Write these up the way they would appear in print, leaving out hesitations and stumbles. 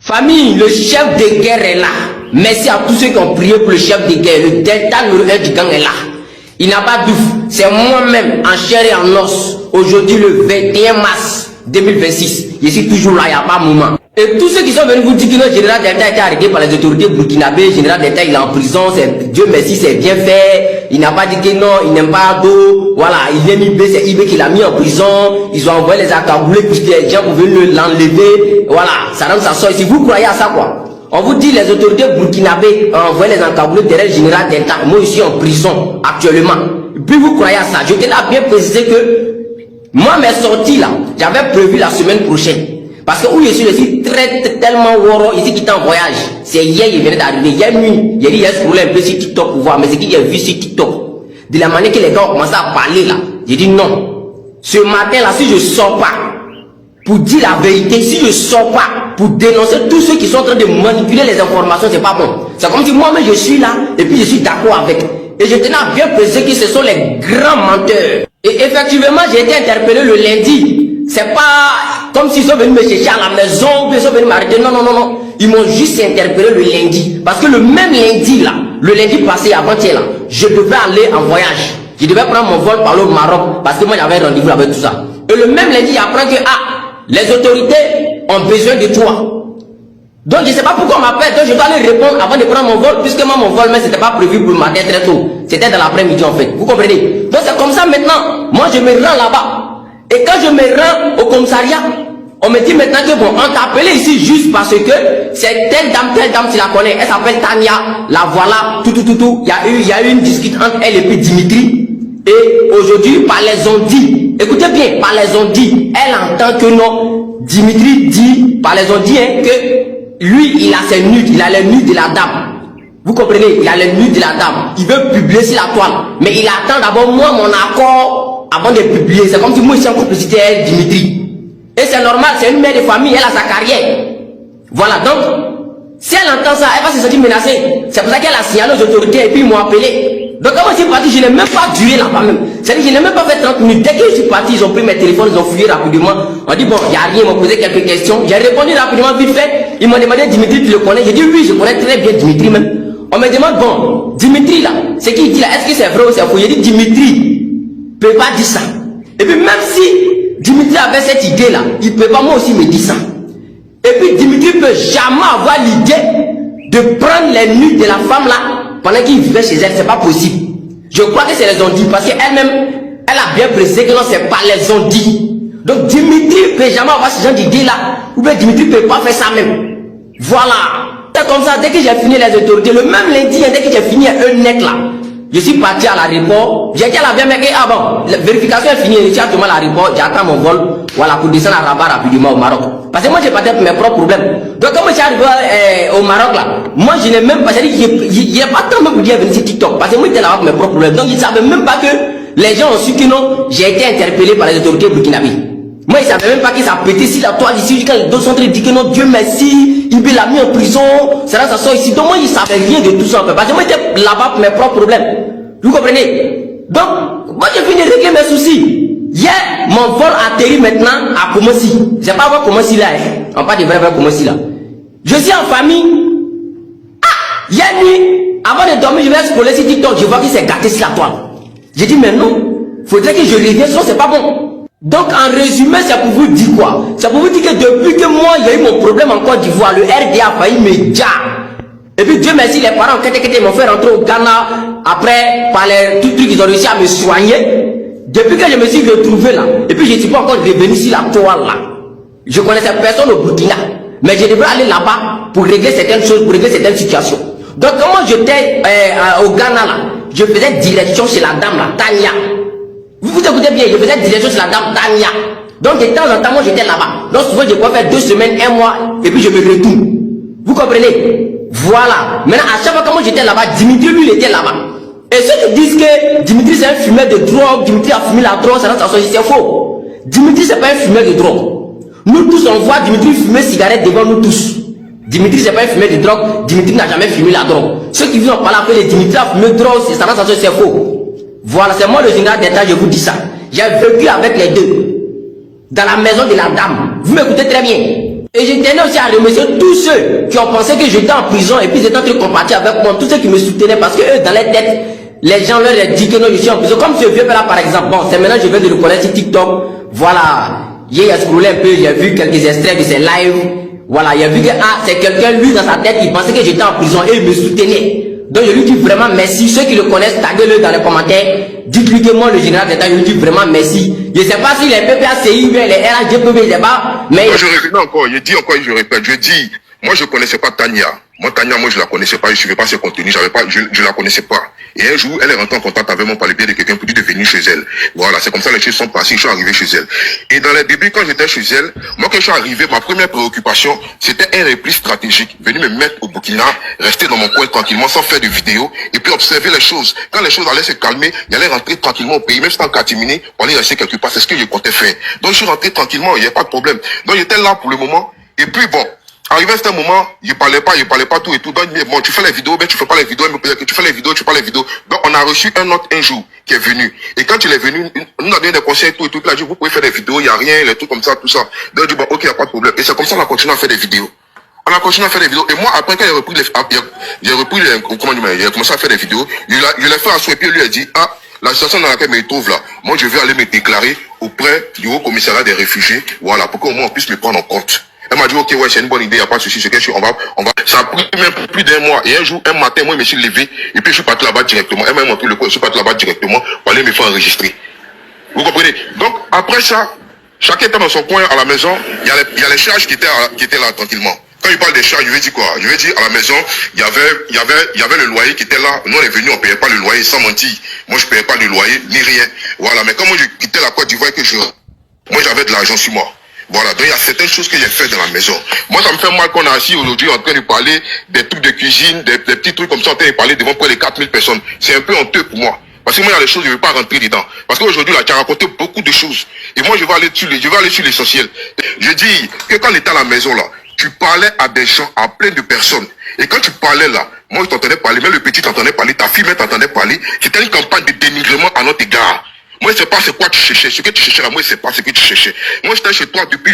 Famille, le chef de guerre est là. Merci à tous ceux qui ont prié pour le chef de guerre. Le delta numéro 1 du gang est là. Il n'a pas d'ouf. C'est moi-même, en chair et en os. Aujourd'hui, le 21 mars 2026. Je suis toujours là, il n'y a pas de moment. Et tous ceux qui sont venus vous dire que notre général Delta a été arrêté par les autorités burkinabées, général Delta il est en prison, Dieu merci, c'est bien fait. Il n'a pas dit que non, il n'aime pas d'eau. Voilà, il aime IB, c'est IB qui l'a mis en prison. Ils ont envoyé les accablés puisque les gens pouvaient l'enlever. Voilà, ça rentre, ça sort. Si vous croyez à ça, quoi. On vous dit les autorités burkinabées ont envoyé les encablés derrière le général Delta. Moi, je suis en prison actuellement. Et puis vous croyez à ça. Je tenais à bien préciser que moi, mes sorties là, j'avais prévu la semaine prochaine. Parce que où je suis tellement woro, ici qui est en voyage. C'est hier, il venait d'arriver. Hier nuit, il y a scrollé un peu sur TikTok pour voir. Mais c'est qu'il y a vu sur TikTok. De la manière que les gars ont commencé à parler là. J'ai dit non. Ce matin là, si je sors pas pour dire la vérité, si je sors pas pour dénoncer tous ceux qui sont en train de manipuler les informations, c'est pas bon. C'est comme si moi-même je suis là et puis je suis d'accord avec. Et je tenais à bien préciser que ce sont les grands menteurs. Et effectivement, j'ai été interpellé le lundi. C'est pas comme s'ils sont venus me chercher à la maison, ils sont venus m'arrêter. Non, non, non, non. Ils m'ont juste interpellé le lundi. Parce que le même lundi là, le lundi passé, avant-hier là, je devais aller en voyage. Je devais prendre mon vol pour aller au Maroc. Parce que moi j'avais rendez-vous avec tout ça. Et le même lundi, j'apprends que les autorités ont besoin de toi. Donc je ne sais pas pourquoi on m'appelle. Donc je dois aller répondre avant de prendre mon vol. Puisque moi mon vol, mais c'était pas prévu pour le matin très tôt. C'était dans l'après-midi en fait. Vous comprenez? Donc c'est comme ça maintenant. Moi je me rends là-bas. Et quand je me rends au commissariat, on me dit maintenant que bon, on t'a appelé ici juste parce que c'est telle dame, tu la connais, elle s'appelle Tania, la voilà, tout. Il y a eu une dispute entre elle et puis Dimitri. Et aujourd'hui, par les ondits, écoutez bien, par les ondits, elle entend que non, Dimitri dit, par les ondits, hein, que lui, il a ses nudes, il a les nudes de la dame. Vous comprenez? Il a les nudes de la dame. Il veut publier sur la toile. Mais il attend d'abord moi, mon accord, avant de publier. C'est comme si moi, je suis en complicité avec Dimitri. Et c'est normal, c'est une mère de famille, elle a sa carrière. Voilà, donc, si elle entend ça, elle va se sentir menacée. C'est pour ça qu'elle a signalé aux autorités et puis ils m'ont appelé. Donc quand je suis parti, je n'ai même pas duré là-bas même. C'est-à-dire que je n'ai même pas fait 30 minutes. Dès que je suis parti, ils ont pris mes téléphones, ils ont fouillé rapidement. On dit bon, il n'y a rien, ils m'ont posé quelques questions. J'ai répondu rapidement, vite fait. Ils m'ont demandé Dimitri, tu le connais? J'ai dit oui, je connais très bien Dimitri même. On me demande bon, Dimitri là, c'est qui dit là? Est-ce que c'est vrai ou c'est faux? J'ai dit Dimitri peut pas dire ça. Et puis même si Dimitri avait cette idée là, il peut pas moi aussi me dire ça. Et puis Dimitri peut jamais avoir l'idée de prendre les nudes de la femme là pendant qu'il vivait chez elle, c'est pas possible. Je crois que c'est les ondits parce qu'elle-même, elle a bien précisé que non, c'est pas les ondits. Donc Dimitri peut jamais avoir ce genre d'idée là, ou bien Dimitri peut pas faire ça même. Voilà. C'est comme ça, dès que j'ai fini les autorités, le même lundi, dès que j'ai fini un net là, je suis parti à l'aéroport, j'ai dit à la bien mec, ah bon, la vérification est finie, je suis actuellement à l'aéroport, j'attends mon vol, voilà, pour descendre à Rabat rapidement au Maroc. Parce que moi j'ai pas pour mes propres problèmes. Donc quand je suis arrivé au Maroc là, moi je n'ai même pas, c'est-à-dire il n'y a pas tant même pour dire venir sur TikTok, parce que moi j'étais là avec mes propres problèmes. Donc ils ne savaient même pas que les gens ont su que non, j'ai été interpellé par les autorités burkinabées. Moi, ils ne savaient même pas que ça pétait si la toile ici, quand les deux sont en train de dire que non, Dieu merci, il l'a mis en prison, ça sort ici. Donc moi, ils ne savaient rien de tout ça en fait. Parce que moi, j'étais là-bas pour mes propres problèmes. Vous comprenez? Donc, moi, j'ai fini de régler mes soucis. Hier, mon vol atterrit maintenant à Koumassi. Je ne sais pas voir Koumassi là, hein. On parle de vrai Koumassi là. Je suis en famille. Hier nuit, avant de dormir, je vais scroller sur TikTok, je vois qu'il s'est gâté sur la toile. J'ai dit, mais non, faudrait que je revienne, sinon c'est pas bon. Donc en résumé, c'est pour vous dire quoi? C'est pour vous dire que depuis que moi, il y a eu mon problème en Côte d'Ivoire, le RDA a failli me dire. Et puis Dieu merci, les parents m'ont fait rentrer au Ghana. Après, par les tout trucs, ils ont réussi à me soigner. Depuis que je me suis retrouvé là, et puis je ne suis pas encore revenu sur la toile là. Je connaissais personne au Burkina. Mais je devrais aller là-bas pour régler certaines choses, pour régler certaines situations. Donc comment j'étais au Ghana là, je faisais direction chez la dame là, Tania. Vous écoutez bien, je faisais direction sur la dame Tania. Donc de temps en temps, moi j'étais là-bas. Donc souvent je pouvais faire 2 semaines, 1 mois, et puis je me retourne. Vous comprenez? Voilà. Maintenant, à chaque fois que moi j'étais là-bas, Dimitri lui il était là-bas. Et ceux qui disent que Dimitri c'est un fumeur de drogue, Dimitri a fumé la drogue, ça c'est faux. Dimitri c'est pas un fumeur de drogue. Nous tous on voit Dimitri fumer cigarette devant nous tous. Dimitri c'est pas un fumeur de drogue, Dimitri n'a jamais fumé la drogue. Ceux qui viennent parler après les Dimitri a fumé de drogue, c'est faux. Voilà, c'est moi le général d'État, je vous dis ça. J'ai vécu avec les deux. Dans la maison de la dame. Vous m'écoutez très bien. Et je tenais aussi à remercier tous ceux qui ont pensé que j'étais en prison et puis ils étaient en train de compartir avec moi, tous ceux qui me soutenaient parce que eux, dans les têtes, les gens leur ont dit que non, je suis en prison. Comme ce vieux là par exemple, bon, c'est maintenant je viens de le connaître sur TikTok, voilà, j'ai scrollé un peu, j'ai vu quelques extraits de ses lives, voilà, il a vu que ah, c'est quelqu'un, lui dans sa tête, il pensait que j'étais en prison et il me soutenait. Donc je lui dis vraiment merci. Ceux qui le connaissent, taguez-le dans les commentaires. Dites-lui que moi, le général d'État, je lui dis vraiment merci. Je ne sais pas si les PPACI ou les RHDPB, je ne sais pas. Mais moi, je reviens encore, je dis encore, je répète, je dis, moi je ne connaissais pas Tania. Moi, Tania, moi je la connaissais pas, je ne suivais pas ses contenus, je la connaissais pas. Et un jour, elle est rentrée en contact avec moi par le biais de quelqu'un pour dire de venir chez elle. Voilà, c'est comme ça les choses sont passées, je suis arrivé chez elle. Et dans les débuts, quand j'étais chez elle, moi quand je suis arrivé, ma première préoccupation, c'était un repli stratégique. Venir me mettre au Burkina, rester dans mon coin tranquillement, sans faire de vidéos, et puis observer les choses. Quand les choses allaient se calmer, il allait rentrer tranquillement au pays, même si en catimini, on allait rester quelque part, c'est ce que je comptais faire. Donc je suis rentré tranquillement, il n'y a pas de problème. Donc j'étais là pour le moment, et puis bon, arrivé à ce moment, il parlait pas tout et tout. Donc, bon, tu fais les vidéos, mais tu fais pas les vidéos, il me disait que tu fais les vidéos, tu fais pas les vidéos. Donc, on a reçu un autre un jour qui est venu. Et quand il est venu, nous a donné des conseils et tout, il a dit, vous pouvez faire des vidéos, il n'y a rien, les trucs comme ça, tout ça. Donc, il dit, bon, ok, il n'y a pas de problème. Et c'est comme ça qu'on a continué à faire des vidéos. On a continué à faire des vidéos. Et moi, après, quand j'ai commencé à faire des vidéos, il a fait un souhait, et puis il lui a dit, ah, la situation dans laquelle je me trouve là, moi, je vais aller me déclarer auprès du Haut Commissariat des réfugiés, voilà, pour qu'au moins on puisse me prendre en compte. Elle m'a dit, ok, ouais, c'est une bonne idée, il n'y a pas de souci, c'est que on va, ça a pris même plus d'un mois. Et un jour, un matin, moi, je me suis levé, et puis je suis parti là-bas directement. Elle m'a montré le coin, je suis parti là-bas directement pour aller me faire enregistrer. Vous comprenez? Donc, après ça, chacun était dans son coin à la maison, il y a les charges qui étaient là tranquillement. Quand il parle des charges, je vais dire quoi? Je vais dire à la maison, il y avait le loyer qui était là. Nous, on est venus, on payait pas le loyer, sans mentir. Moi, je payais pas le loyer, ni rien. Voilà. Mais quand moi, je quittais la Côte d'Ivoire, moi, j'avais de l'argent sur moi. Voilà, donc il y a certaines choses que j'ai fait dans la maison. Moi, ça me fait mal qu'on a assis aujourd'hui en train de parler des trucs de cuisine, des petits trucs comme ça, en train de parler devant près de 4000 personnes. C'est un peu honteux pour moi. Parce que moi, il y a des choses, je ne vais pas rentrer dedans. Parce qu'aujourd'hui, là, tu as raconté beaucoup de choses. Et moi, je vais aller sur l'essentiel. Je dis que quand on était à la maison, là, tu parlais à des gens, à plein de personnes. Et quand tu parlais là, moi, je t'entendais parler, même le petit t'entendait parler, ta fille même t'entendait parler. C'était une campagne de dénigrement à notre égard. Moi, je sais pas c'est quoi tu cherchais. Ce que tu cherchais là, moi, je sais pas ce que tu cherchais. Moi, j'étais chez toi depuis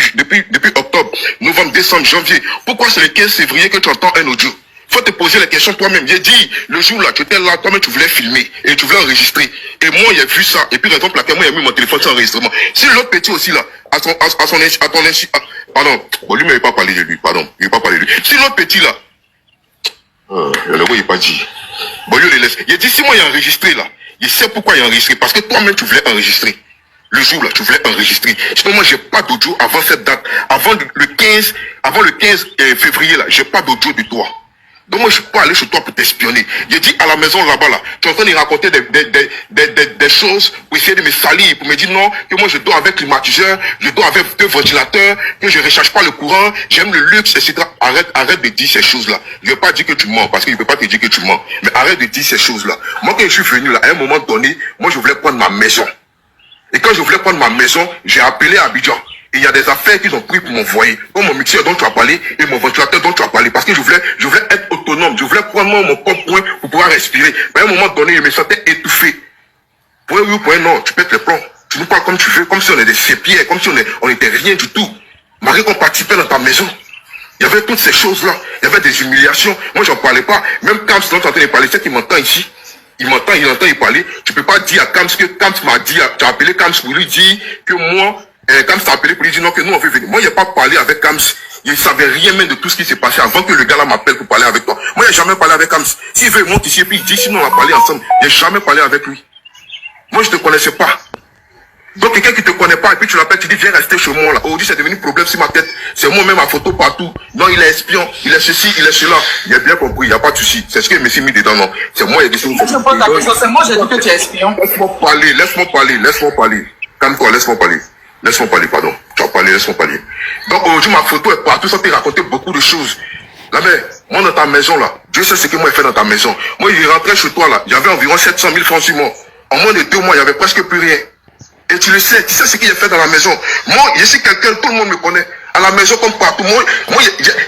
octobre, novembre, décembre, janvier. Pourquoi c'est le 15 février que tu entends un audio? Faut te poser la question toi-même. J'ai dit, le jour là, tu étais là, toi-même, tu voulais filmer et tu voulais enregistrer. Et moi, j'ai vu ça. Et puis, raison pour laquelle moi, j'ai mis mon téléphone sur enregistrement. Si l'autre petit aussi là, pardon, bon, lui, mais il pas parlé de lui, pardon, il pas parlé de lui. Si l'autre petit là, le gars, il pas dit. Bon, lui, il laisse. Il dit, si moi, il a enregistré là, il sait pourquoi il a enregistré. Parce que toi-même, tu voulais enregistrer. Le jour là, tu voulais enregistrer. Sinon, moi, j'ai pas d'audio avant cette date. Avant le 15 février là, j'ai pas d'audio de toi. Donc moi, je suis pas allé chez toi pour t'espionner. J'ai dit à la maison là-bas, là, tu es en train de raconter des choses pour essayer de me salir, pour me dire non, que moi je dors avec climatiseur, je dors avec 2 ventilateurs, que je ne recharge pas le courant, j'aime le luxe, etc. Arrête de dire ces choses-là. Je ne vais pas dire que tu mens, parce que je ne peux pas te dire que tu mens. Mais arrête de dire ces choses-là. Moi, quand je suis venu là, à un moment donné, moi je voulais prendre ma maison. Et quand je voulais prendre ma maison, j'ai appelé à Abidjan. Et il y a des affaires qu'ils ont pris pour m'envoyer. Comme mon mixeur dont tu as parlé et mon ventilateur dont tu as parlé. Parce que je voulais être autonome. Je voulais prendre mon propre point pour pouvoir respirer. Mais à un moment donné, je me sentais étouffé. Point oui ou point non, tu pètes les plombs. Tu nous parles comme tu veux, comme si on était des sépiers, comme si on était rien du tout. Malgré qu'on participait dans ta maison. Il y avait toutes ces choses-là. Il y avait des humiliations. Moi, j'en parlais pas. Même Kams dont tu es en train de parler, c'est qu'il m'entend ici. Il entend il parler. Tu peux pas dire à Kams que Kams m'a dit, tu as appelé Kams pour lui dire que moi, Kams t'a appelé pour lui dire non, que nous on veut venir. Moi, il n'y a pas parlé avec Kams. Il ne savait rien même de tout ce qui s'est passé avant que le gars là m'appelle pour parler avec toi. Moi, il n'a jamais parlé avec Kams. S'il veut, il monte ici et puis il dit sinon on va parler ensemble. Il n'a jamais parlé avec lui. Moi, je ne te connaissais pas. Donc, quelqu'un qui ne te connaît pas et puis tu l'appelles, tu dis viens rester chez moi là. Aujourd'hui, c'est devenu problème sur ma tête. C'est moi-même ma photo partout. Non, il est espion, il est ceci, il est cela. Il a bien compris, il n'y a pas de souci. C'est ce que je me suis mis dedans, non. C'est moi, il y a des choses. Je pose la question, c'est moi, j'ai dit que tu es espion. Laisse-moi parler. Calme-toi, laisse-moi parler, pardon. Tu as parlé, laisse-moi parler. Donc, aujourd'hui, ma photo est partout, ça t'a raconté beaucoup de choses. Là, mais, moi, dans ta maison, là, Dieu sait ce que moi j'ai fait dans ta maison. Moi, il rentrait chez toi, là, il y avait environ 700 000 francs sur moi. En moins de 2 mois, il n'y avait presque plus rien. Et tu le sais, tu sais ce qu'il a fait dans la maison. Moi, je suis quelqu'un, tout le monde me connaît. À la maison comme partout. Moi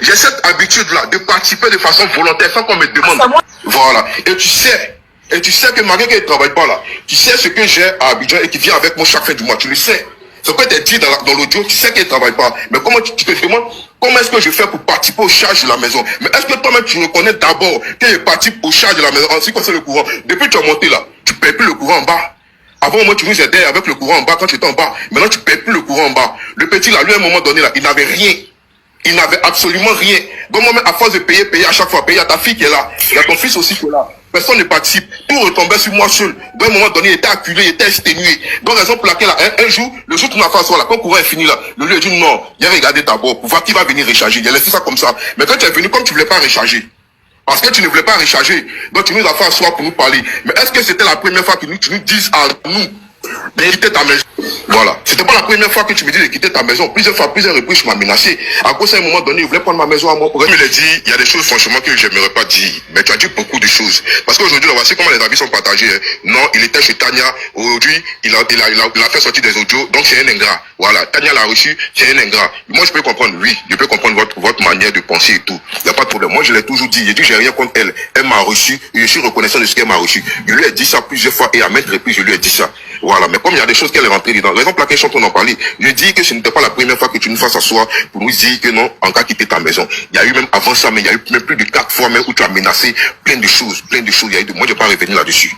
j'ai cette habitude-là de participer de façon volontaire sans qu'on me demande. Voilà. Et tu sais que malgré qu'il ne travaille pas là, tu sais ce que j'ai à Abidjan et qui vient avec moi chaque fin du mois. Tu le sais. Ce que tu dit dans l'audio, tu sais qu'elle ne travaille pas. Mais comment tu te demandes, comment est-ce que je fais pour participer au charge de la maison? Mais est-ce que toi-même tu reconnais d'abord qu'elle participe au charge de la maison en ce qui concerne le courant? Depuis que tu as monté là, tu ne payes plus le courant en bas. Avant, moi, tu nous aidais avec le courant en bas quand tu étais en bas. Maintenant, tu ne payes plus le courant en bas. Le petit là, lui, à un moment donné là, il n'avait rien. Il n'avait absolument rien. Donc moi-même, à force de payer à chaque fois, payer à ta fille qui est là, il y a ton fils aussi qui est là. Personne ne participe. Tout retombait sur moi seul. Donc à un moment donné, il était acculé, il était exténué. Donc raison pour laquelle, là, un jour, le jour où tu m'as fait asseoir là, quand le courant est fini là, le lieu a dit non, il a regardé d'abord pour voir qui va venir recharger. Il a laissé ça comme ça. Mais quand tu es venu, comme tu ne voulais pas recharger, parce que tu ne voulais pas recharger, donc tu nous as fait asseoir pour nous parler. Mais est-ce que c'était la première fois que tu nous dises à nous de quitter ta maison? Voilà. C'était pas la première fois que tu me dis de quitter ta maison. Plusieurs fois, plusieurs reprises, tu m'as menacé. À cause d'un moment donné, il voulait prendre ma maison à moi. Pour... Je me l'ai dit, il y a des choses franchement que j'aimerais pas dire. Mais tu as dit beaucoup de choses. Parce qu'aujourd'hui, voici comment les avis sont partagés. Non, il était chez Tania. Aujourd'hui, il a fait sortir des audios. Donc c'est un ingrat. Voilà. Tania l'a reçu, c'est un ingrat. Moi, je peux comprendre, oui. Je peux comprendre votre manière de penser et tout. Il n'y a pas de problème. Moi, je l'ai toujours dit. J'ai dit, j'ai rien contre elle. Elle m'a reçu. Et je suis reconnaissant de ce qu'elle m'a reçu. Je lui ai dit ça plusieurs fois et à maintes reprises, je lui ai dit ça. Voilà. Mais comme il y a des choses qu'elle est rentrée dedans, raison pour laquelle on en parlait, je dis que ce n'était pas la première fois que tu nous fasses asseoir pour nous dire que non, en cas quitter ta maison. Il y a eu même avant ça, mais il y a eu même plus de 4 fois même où tu as menacé plein de choses. Il y a eu de... Moi, je ne vais pas revenir là-dessus.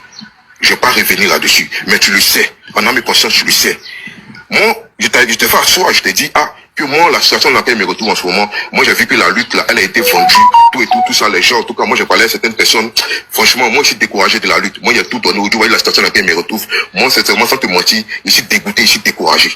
Je ne vais pas revenir là-dessus. Mais tu le sais. Pendant mes consciences, tu le sais. Moi, je t'ai fait asseoir, je t'ai dit, que moi, la situation dans laquelle je me retrouve en ce moment, moi, j'ai vu que la lutte, là, elle a été vendue, tout ça, les gens, en tout cas, moi, j'ai parlé à certaines personnes. Franchement, moi, je suis découragé de la lutte. Moi, il y a tout donné aujourd'hui, voyez la situation dans laquelle je me retrouve. Moi, sincèrement, sans te mentir, je suis dégoûté, je suis découragé.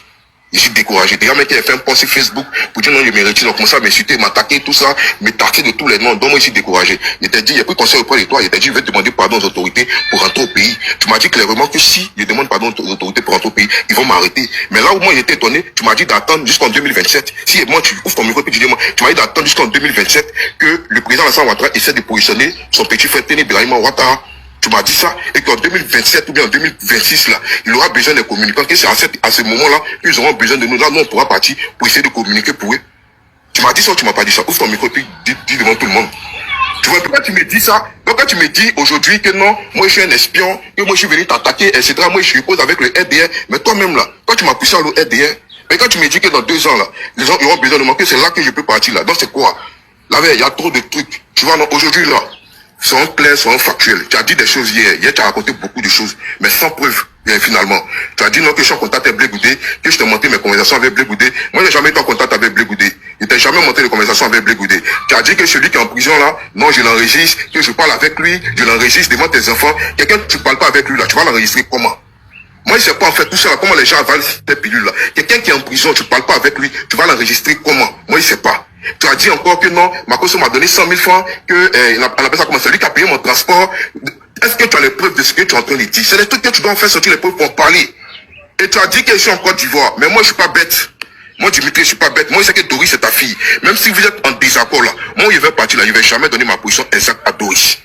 Je suis découragé. Déjà, mec, qui a fait un post sur Facebook pour dire non, je me retire, donc, commence à m'insulter, m'attaquer, tout ça, me taquer de tous les noms. Donc, moi, je suis découragé. Il t'a dit, il n'y a plus de conseil auprès de toi. Il t'a dit, je vais demander pardon aux autorités pour rentrer au pays. Tu m'as dit clairement que si je demande pardon aux autorités pour rentrer au pays, ils vont m'arrêter. Mais là où moi, j'étais étonné, tu m'as dit d'attendre jusqu'en 2027. Si moi, tu ouvres ton micro et tu dis, moi, tu m'as dit d'attendre jusqu'en 2027 que le président Alassane Ouattara essaie de positionner son petit frère Teni Ibrahima Ouattara. Tu m'as dit ça, et qu'en 2027 ou bien en 2026, là, il aura besoin des communicants, que c'est à ce moment-là, qu'ils auront besoin de nous. Là, nous, on pourra partir pour essayer de communiquer pour eux. Tu m'as dit ça ou tu m'as pas dit ça? Ouvre ton micro et puis dis devant tout le monde. Tu vois, pourquoi tu me dis ça? Donc, quand tu me dis aujourd'hui que non, moi, je suis un espion, que moi, je suis venu t'attaquer, etc., moi, je suis pose avec le RDR, mais toi-même, là, quand tu m'as poussé à le RDR, mais quand tu me dis que dans 2 ans, là, les gens auront besoin de moi, que c'est là que je peux partir, là. Donc, c'est quoi? Là, il y a trop de trucs. Tu vois, non, aujourd'hui, là, sont clairs, sont factuels. Tu as dit des choses hier. Hier, tu as raconté beaucoup de choses, mais sans preuve, finalement. Tu as dit non, que je suis en contact avec Blé Goudé, que je t'ai monté mes conversations avec Blé Goudé. Moi, j'ai jamais été en contact avec Blé Goudé. Je t'ai jamais monté les conversations avec Blé Goudé. Tu as dit que celui qui est en prison là, non, je l'enregistre, que je parle avec lui, je l'enregistre devant tes enfants. Quelqu'un, tu parles pas avec lui là, tu vas l'enregistrer comment? Moi, je sais pas en fait tout ça, comment les gens avalent ces pilules là. Quelqu'un qui est en prison, tu parles pas avec lui, tu vas l'enregistrer comment? Moi, je sais pas. Tu as dit encore que non, Marcos m'a donné 100 000 francs, que, on appelle ça comment, c'est lui qui a payé mon transport. Est-ce que tu as les preuves de ce que tu es en train de dire? C'est les trucs que tu dois faire sortir les preuves pour en parler. Et tu as dit que je suis en Côte d'Ivoire. Mais moi, je suis pas bête. Moi, Dimitri, je suis pas bête. Moi, je sais que Doris, c'est ta fille. Même si vous êtes en désaccord là, moi, je vais partir là, je vais jamais donner ma position exacte à Doris.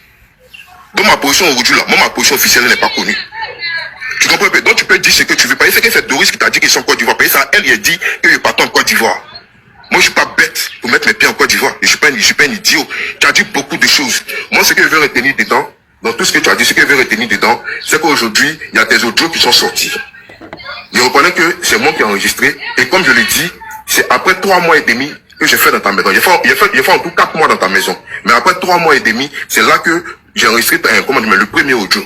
Donc, ma position aujourd'hui là, moi, ma position officielle n'est pas connue. Tu comprends? Donc, tu peux dire ce que tu veux pas. C'est que c'est Doris qui t'a dit qu'ils sont en Côte d'Ivoire. Ça, elle, il a dit que je partais en Côte d'Ivoire. Moi, je suis pas bête pour mettre mes pieds en Côte d'Ivoire. Je suis pas un idiot. Tu as dit beaucoup de choses. Moi, ce que je veux retenir dedans, dans tout ce que tu as dit, ce que je veux retenir dedans, c'est qu'aujourd'hui, il y a des audios qui sont sortis. Je reconnais que c'est moi qui ai enregistré. Et comme je l'ai dit, c'est après 3 mois et demi que j'ai fait dans ta maison. J'ai fait en tout 4 mois dans ta maison. Mais après 3 mois et demi, c'est là que j'ai enregistré le premier audio.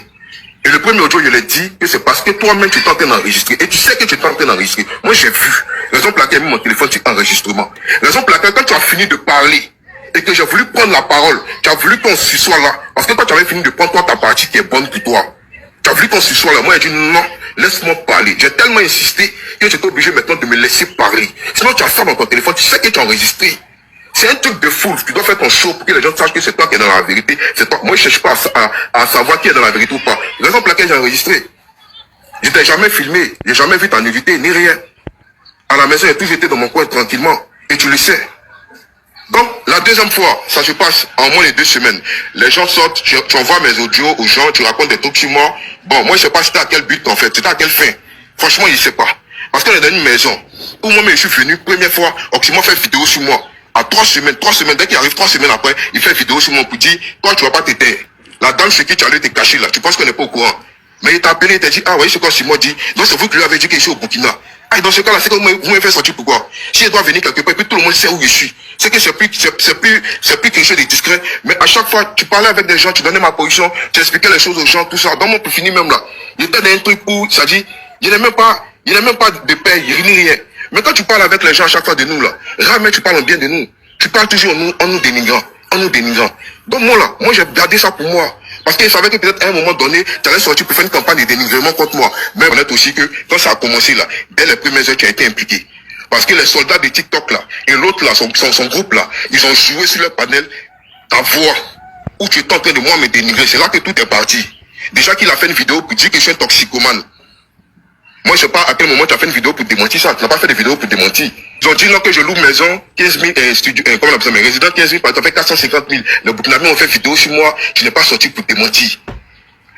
Et le premier audio, je l'ai dit que c'est parce que toi-même, tu es en train d'enregistrer. Et tu sais que tu es en train d'enregistrer. Moi, j'ai vu. Raison pour laquelle j'ai mis mon téléphone sur enregistrement. Raison pour laquelle, quand tu as fini de parler, et que j'ai voulu prendre la parole, tu as voulu qu'on s'y soit là. Parce que quand tu avais fini de prendre toi ta partie qui est bonne pour toi, tu as voulu qu'on s'y soit là. Moi, j'ai dit non, laisse-moi parler. J'ai tellement insisté que j'étais obligé maintenant de me laisser parler. Sinon, tu as ça dans ton téléphone, tu sais que tu as enregistré. C'est un truc de fou. Tu dois faire ton show pour que les gens sachent que c'est toi qui es dans la vérité. C'est toi. Moi, je cherche pas à savoir qui est dans la vérité ou pas. Raison pour laquelle j'ai enregistré. Je t'ai jamais filmé. J'ai jamais vu ta nudité, ni rien. À la maison, j'ai toujours été dans mon coin tranquillement. Et tu le sais. Donc, la deuxième fois, ça se passe en moins de 2 semaines. Les gens sortent, tu envoies mes audios aux gens, tu racontes des trucs sur moi. Bon, moi, je sais pas c'était à quel but, en fait. C'était à quelle fin. Franchement, je sais pas. Parce qu'on est dans une maison où moi-même, je suis venu, première fois, Oxymore fait vidéo sur moi. À 3 semaines, dès qu'il arrive 3 semaines après, il fait une vidéo sur moi pour dire, toi, tu vas pas t'éteindre. La dame chez qui tu allais te cacher là, tu penses qu'on n'est pas au courant. Mais il t'a appelé, il t'a dit, ah oui, c'est quoi Simon dit. Donc c'est vous qui lui avez dit qu'il est au Burkina. Ah, et dans ce cas-là, c'est que vous me faites sortir pourquoi? Si je dois venir quelque part, et puis tout le monde sait où je suis. C'est que c'est plus quelque chose de discret. Mais à chaque fois, tu parlais avec des gens, tu donnais ma position, tu expliquais les choses aux gens, tout ça. Dans mon pour finir même là, il était dans un truc où, ça dit, il n'y a même pas de paix, il n'y a rien. Mais quand tu parles avec les gens à chaque fois de nous là, rarement tu parles bien de nous. Tu parles toujours en nous dénigrant. Donc moi j'ai gardé ça pour moi. Parce que je savais que peut-être à un moment donné, tu allais sortir pour faire une campagne de dénigrement contre moi. Mais honnête aussi que quand ça a commencé là, dès les premières heures, tu as été impliqué. Parce que les soldats de TikTok là, et l'autre là, son groupe là, ils ont joué sur le panel ta voix, où tu étais en train de moi me dénigrer. C'est là que tout est parti. Déjà qu'il a fait une vidéo pour dire que je suis un toxicomane. Moi, je sais pas à quel moment tu as fait une vidéo pour démentir ça. Tu n'as pas fait de vidéo pour démentir. Ils ont dit non que je loue maison, 15 000, comment on appelle ça, mes résidents, 15 000, par exemple, 450 000. Les Burkinabés ont fait vidéo sur moi, je n'ai pas sorti pour démentir.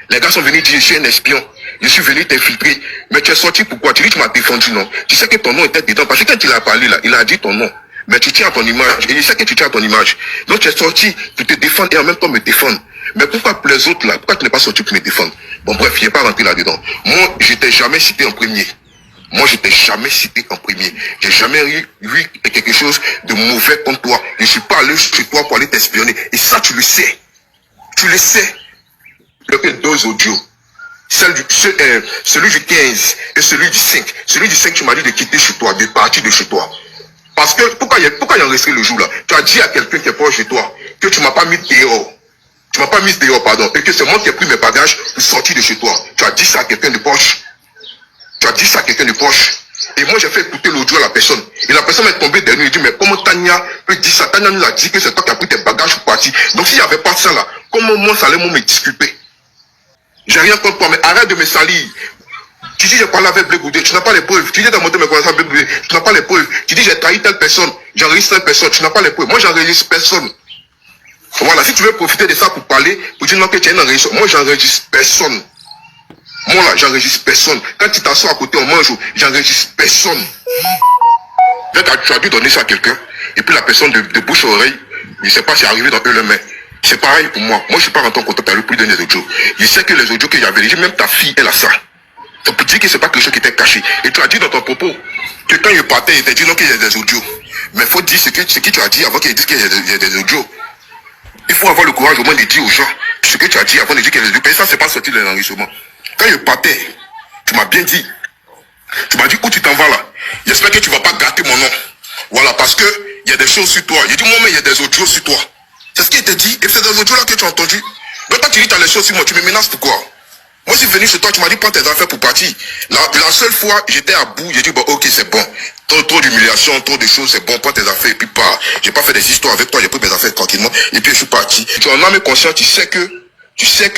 Les gars sont venus dire, je suis un espion. Je suis venu t'infiltrer. Mais tu es sorti pourquoi? Tu dis que tu m'as défendu, non? Tu sais que ton nom était dedans. Parce que quand il a parlé là, il a dit ton nom. Mais tu tiens à ton image. Et je sais que tu tiens à ton image. Donc tu es sorti pour te défendre et en même temps me défendre. Mais pourquoi pour les autres là? Pourquoi tu n'es pas sorti pour me défendre? Bon bref, je n'ai pas rentré là-dedans. Moi, je t'ai jamais cité en premier. J'ai jamais eu quelque chose de mauvais contre toi. Je suis pas allé chez toi pour aller t'espionner. Et ça, tu le sais. Tu le sais. Il y a deux audios. Celui du 15 et celui du 5. Celui du 5, tu m'as dit de quitter chez toi, de partir de chez toi. Parce que, pourquoi il y a resté le jour là? Tu as dit à quelqu'un qui est proche de toi que tu m'as pas mis dehors. Tu m'as pas mis dehors, pardon. Et que c'est moi qui ai pris mes bagages pour sortir de chez toi. Tu as dit ça à quelqu'un de proche. Et moi, j'ai fait écouter l'audio à la personne. Et la personne m'est tombée derrière. Il dit, mais comment Tania peut dire ça? Tania nous a dit que c'est toi qui as pris tes bagages pour partir. Donc, s'il n'y avait pas ça là, comment moi, ça allait me disculper? J'ai rien contre toi, mais arrête de me salir. Tu dis, j'ai parlé avec Blé Goudé, tu n'as pas les preuves. Tu dis, dans mon mes connaissances Blé Goudé, tu n'as pas les preuves. Tu dis, j'ai trahi telle personne, j'enregistre telle personne, tu n'as pas les preuves. Moi, j'enregistre personne. Voilà, si tu veux profiter de ça pour parler, pour dire non que tu es un enregistreur, moi, j'enregistre personne. Moi, là, j'enregistre personne. Quand tu t'assois à côté, on mange, j'enregistre personne. Tu as dû donner ça à quelqu'un, et puis la personne de bouche à oreille, je ne sais pas si c'est arrivé dans eux les mains. C'est pareil pour moi. Moi, je ne suis pas rentré en contact avec lui pour donner des audios. Je sais que les audios que j'avais, même ta fille, elle a ça. Ça peut dire que c'est pas quelque chose qui était caché. Et tu as dit dans ton propos que quand il partait, il t'a dit non qu'il y a des audios. Mais il faut dire ce que tu as dit avant qu'il dise qu'il y a des audios. Il faut avoir le courage au moins de dire aux gens ce que tu as dit avant de dire qu'il y a des audios. Et ça, c'est pas sorti de l'enregistrement. Quand il partait, tu m'as bien dit. Tu m'as dit où tu t'en vas là. J'espère que tu vas pas gâter mon nom. Voilà, parce que il y a des choses sur toi. J'ai dit moi, mais il y a des audios sur toi. C'est ce qu'il t'a dit. Et c'est des audios là que tu as entendu. Donc quand tu dis tu as les choses sur moi, tu me menaces pourquoi? Moi, je suis venu chez toi, tu m'as dit prends tes affaires pour partir. La seule fois, j'étais à bout, j'ai dit bon, ok, c'est bon. Trop d'humiliation, trop de choses, c'est bon, prends tes affaires et puis pars. J'ai pas fait des histoires avec toi, j'ai pris mes affaires tranquillement et puis je suis parti. Tu en as mes conscience, tu sais que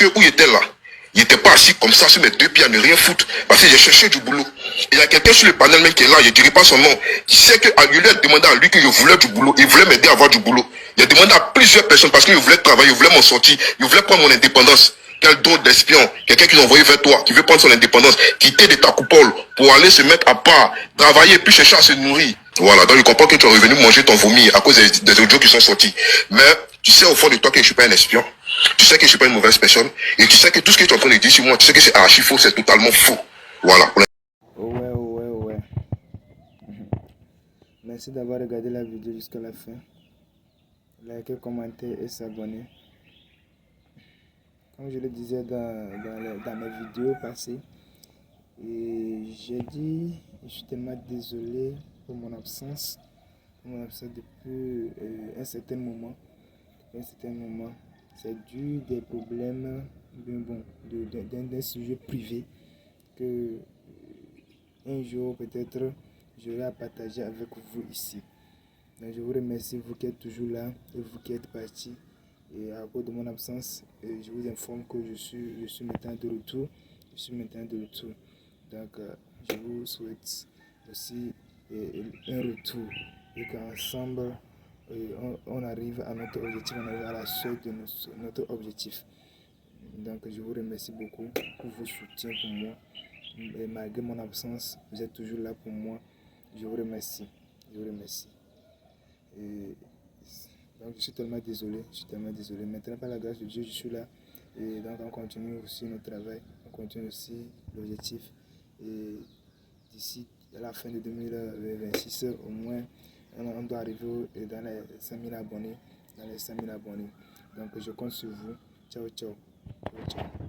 où il était là. Il n'était pas assis comme ça sur mes deux pieds à ne rien foutre. Parce que j'ai cherché du boulot. Et il y a quelqu'un sur le panel même qui est là, je ne dirai pas son nom. Qui sait que je lui ai demandé à lui que je voulais du boulot. Il voulait m'aider à avoir du boulot. Il a demandé à plusieurs personnes parce qu'il voulait travailler, il voulait m'en sortir, il voulait prendre mon indépendance. Quel drôle d'espion, quelqu'un qui l'a envoyé vers toi, qui veut prendre son indépendance, quitter de ta coupole pour aller se mettre à part, travailler, puis chercher à se nourrir. Voilà, donc je comprends que tu es revenu manger ton vomi à cause des audios qui sont sortis. Mais tu sais au fond de toi que je ne suis pas un espion. Tu sais que je ne suis pas une mauvaise personne. Et tu sais que tout ce que tu es en train de dire sur moi, tu sais que c'est archi faux, c'est totalement faux. Voilà. Ouais. Merci d'avoir regardé la vidéo jusqu'à la fin. Likez, commentez et s'abonner. Comme je le disais dans mes vidéos passées, et j'ai dit, je suis tellement désolé pour mon absence depuis un certain moment. C'est dû des problèmes d'un sujet privé que un jour peut-être j'aurai à partager avec vous ici. Donc je vous remercie, vous qui êtes toujours là et vous qui êtes partis. Et à cause de mon absence, je vous informe que je suis maintenant de retour. Donc je vous souhaite aussi un retour et qu'ensemble on arrive à notre objectif, on arrive à la suite de notre objectif. Donc je vous remercie beaucoup pour vos soutiens pour moi. Et malgré mon absence, vous êtes toujours là pour moi. Je vous remercie. Et donc je suis tellement désolé. Maintenant, par la grâce de Dieu, je suis là. Et donc on continue aussi notre travail. On continue aussi l'objectif. Et d'ici à la fin de 2026, au moins, on doit arriver dans les 5000 abonnés. Donc je compte sur vous. Ciao, ciao. Ciao, ciao.